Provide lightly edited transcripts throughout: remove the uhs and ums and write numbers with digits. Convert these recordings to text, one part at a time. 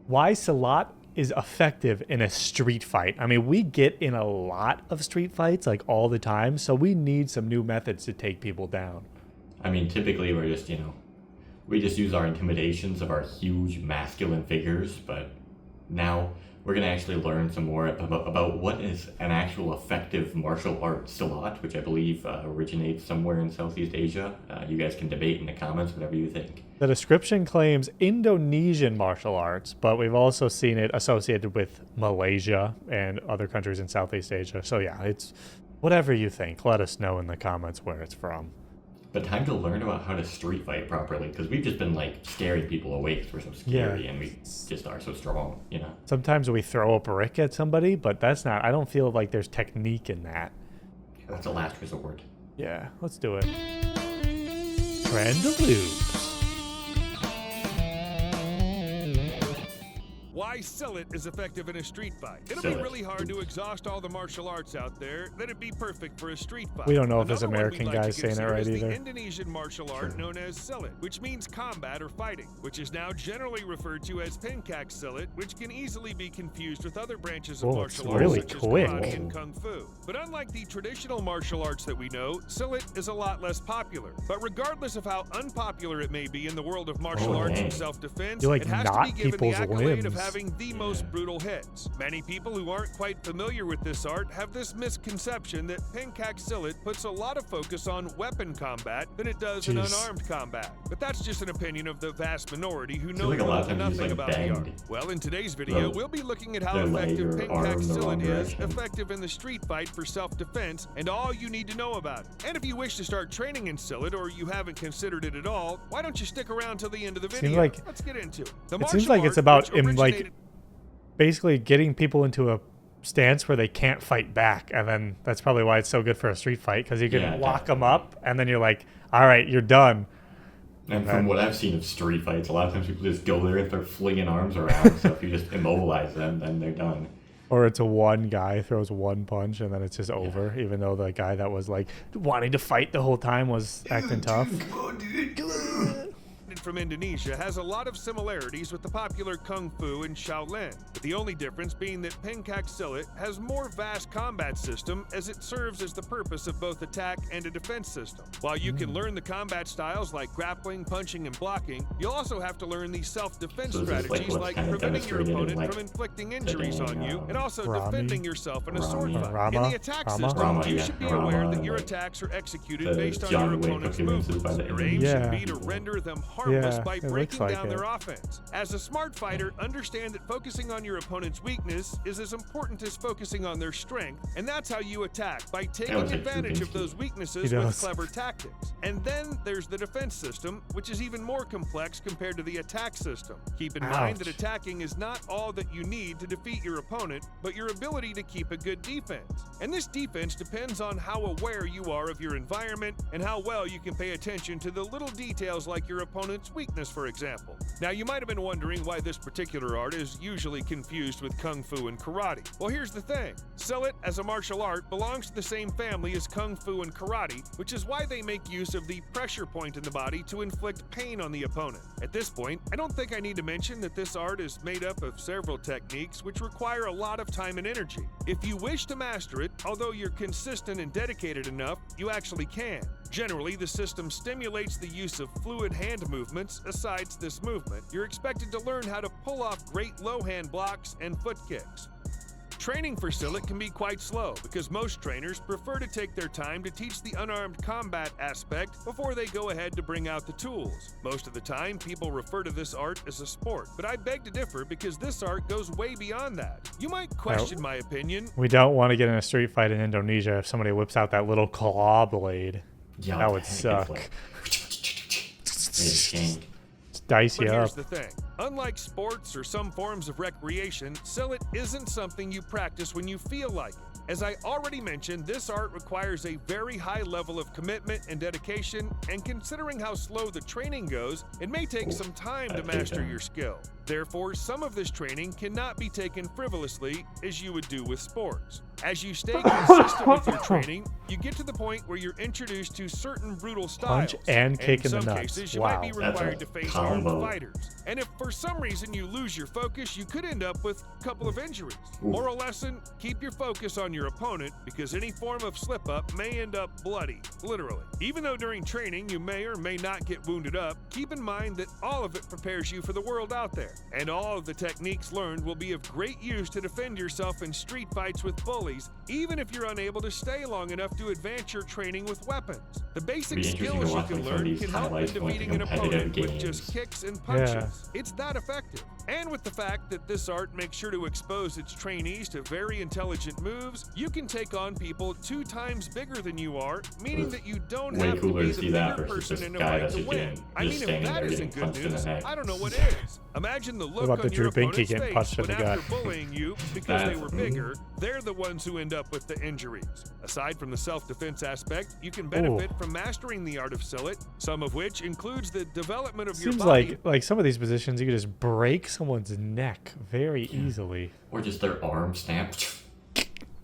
why Silat is effective in a street fight. I mean, we get in a lot of street fights like all the time, so we need some new methods to take people down. I mean, typically we're just, we just use our intimidations of our huge masculine figures, but now we're going to actually learn some more about what is an actual effective martial art, Silat, which I believe originates somewhere in Southeast Asia. You guys can debate in the comments whatever you think. The description claims Indonesian martial arts, but we've also seen it associated with Malaysia and other countries in Southeast Asia. So yeah, it's whatever you think. Let us know in the comments where it's from. But time to learn about how to street fight properly, because we've just been like scaring people away because we're so scary and we just are so strong, Sometimes we throw a brick at somebody, but that's not, I don't feel like there's technique in that. That's a last resort. Yeah, let's do it. Trend loops. Why Silat is effective in a street fight. It'll be really hard to exhaust all the martial arts out there. That'd be perfect for a street fight. We don't know if this Another one American we'd like guy's to saying it consider right is either. the Indonesian martial art known as Silat, which means combat or fighting, which is now generally referred to as Pencak Silat, which can easily be confused with other branches of martial arts really such quick. as karate and kung fu. But unlike the traditional martial arts that we know, Silat is a lot less popular. But regardless of how unpopular it may be in the world of martial arts and self-defense, You, like, it has to knot be given the people's accolade of limbs. having the most brutal hits. Many people who aren't quite familiar with this art have this misconception that Pencak Silat puts a lot of focus on weapon combat than it does in unarmed combat. But that's just an opinion of the vast minority who know nothing about the art. Well, in today's video, we'll be looking at how effective Pencak Silat is, effective in the street fight for self-defense, and all you need to know about it. And if you wish to start training in Silat, or you haven't considered it at all, why don't you stick around till the end of the video? Let's get into it. It seems like it's about basically getting people into a stance where they can't fight back, and then that's probably why it's so good for a street fight, because you can lock them up and then you're like, all right, you're done. And from what I've seen of street fights, a lot of times people just go there and start flinging arms around, so if you just immobilize them, then they're done. Or it's a one guy throws one punch and then it's just over, even though the guy that was like wanting to fight the whole time was acting tough. From Indonesia has a lot of similarities with the popular Kung Fu and Shaolin, but the only difference being that Pencak Silat has more vast combat system, as it serves as the purpose of both attack and a defense system. While you can learn the combat styles like grappling, punching, and blocking, you'll also have to learn the self-defense strategies like preventing your opponent from inflicting injuries on you, and also defending yourself in a sword fight. In the attack system, you should be aware that your attacks are executed based on your opponent's movements. Your aim should be to render them harmless by breaking down their offense. As a smart fighter, understand that focusing on your opponent's weakness is as important as focusing on their strength, and that's how you attack, by taking advantage of those weaknesses with clever tactics. And then there's the defense system, which is even more complex compared to the attack system. Keep in mind that attacking is not all that you need to defeat your opponent, but your ability to keep a good defense. And this defense depends on how aware you are of your environment and how well you can pay attention to the little details like your opponent's weakness, for example. Now, you might have been wondering why this particular art is usually confused with Kung Fu and Karate. Well, here's the thing. Silat, as a martial art, belongs to the same family as Kung Fu and Karate, which is why they make use of the pressure point in the body to inflict pain on the opponent. At this point, I don't think I need to mention that this art is made up of several techniques which require a lot of time and energy. If you wish to master it, although you're consistent and dedicated enough, you actually can. Generally, the system stimulates the use of fluid hand movements. Asides this movement, you're expected to learn how to pull off great low hand blocks and foot kicks. Training for Silat can be quite slow because most trainers prefer to take their time to teach the unarmed combat aspect before they go ahead to bring out the tools. Most of the time, people refer to this art as a sport, but I beg to differ because this art goes way beyond that. You might question my opinion. We don't want to get in a street fight in Indonesia if somebody whips out that little claw blade. Yeah, that would suck. It's dicey But up. here's the thing. Unlike sports or some forms of recreation, Silat isn't something you practice when you feel like it. As I already mentioned, this art requires a very high level of commitment and dedication, and considering how slow the training goes, it may take some time to master your skill. Therefore, some of this training cannot be taken frivolously as you would do with sports. As you stay consistent with your training, you get to the point where you're introduced to certain brutal styles. Punch and kick in the some nuts. cases, you Wow. might be That's a required to face armed combo. fighters. And if for some reason you lose your focus, you could end up with a couple of injuries. Moral lesson, keep your focus on your opponent because any form of slip-up may end up bloody, literally. Even though during training you may or may not get wounded up, keep in mind that all of it prepares you for the world out there. And all of the techniques learned will be of great use to defend yourself in street fights with bullies, even if you're unable to stay long enough to advance your training with weapons. The basic It'd be interesting skills to you watch can like some of learn these can help in highlights from like the defeating an competitive opponent with just games. kicks and punches. Yeah. It's that effective. And with the fact that this art makes sure to expose its trainees to very intelligent moves, you can take on people 2 times bigger than you are, meaning that you don't Way have to cooler be to the see that bigger versus person this in a guy fight that's to just win. getting- I just mean, if standing that there isn't getting good punched in the news, neck. I don't know what is. Imagine the look about the on your Drew Binky opponent's getting face punched in when the gut? after bullying you because they were bigger, they're the ones who end up with the injuries. Aside from the self-defense aspect, you can benefit from mastering the art of Silat, some of which includes the development of your Seems body. like some of these positions you could just break someone's neck very easily. Or just their arm snapped.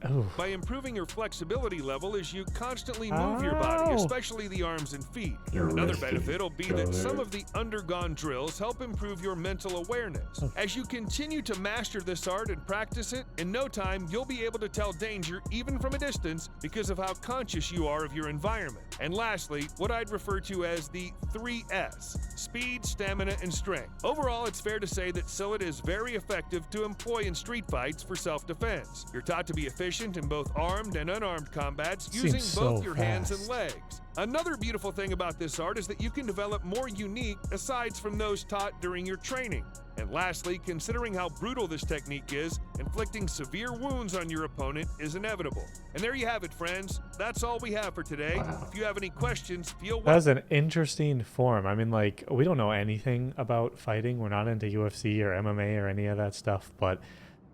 Oh, By improving your flexibility level as you constantly move your body, Ow. especially the arms and feet. Your Another wrist benefit will be go that there. some of the undergone drills help improve your mental awareness. As you continue to master this art and practice it, in no time you'll be able to tell danger even from a distance because of how conscious you are of your environment. And lastly, what I'd refer to as the 3S: speed, stamina, and strength. Overall, it's fair to say that Silat is very effective to employ in street fights for self-defense. You're taught to be efficient in both armed and unarmed combats using Seems both so your hands and fast. legs. Another beautiful thing about this art is that you can develop more unique asides from those taught during your training. And lastly, considering how brutal this technique is, inflicting severe wounds on your opponent is inevitable. And there you have it, friends. That's all we have for today. Wow. If you have any questions, feel that welcome. was an interesting form. I mean, like, we don't know anything about fighting. We're not into UFC or MMA or any of that stuff. But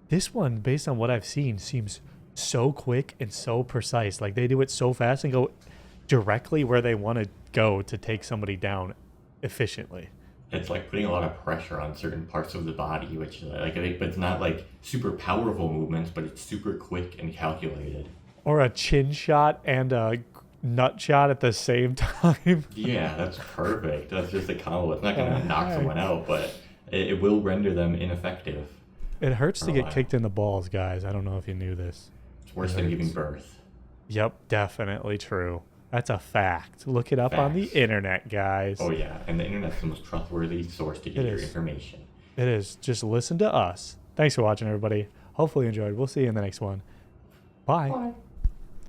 this one, based on what I've seen, seems so quick and so precise. Like, they do it so fast and go directly where they want to go to take somebody down efficiently. It's like putting a lot of pressure on certain parts of the body, which like I think, but it's not like super powerful movements, but it's super quick and calculated. Or a chin shot and a nut shot at the same time. Yeah, that's perfect. That's just a combo. It's not gonna Oh, knock heck. someone out, but it will render them ineffective. It hurts to Oh, get wow. kicked in the balls, guys. I don't know if you knew this. It's worse than giving birth. Yep, definitely true. That's a fact. Look it up on the Facts. internet, guys. Oh yeah, and the internet's the most trustworthy source to get It your is. information. It is. Just listen to us. Thanks for watching, everybody. Hopefully you enjoyed. We'll see you in the next one. Bye. Bye.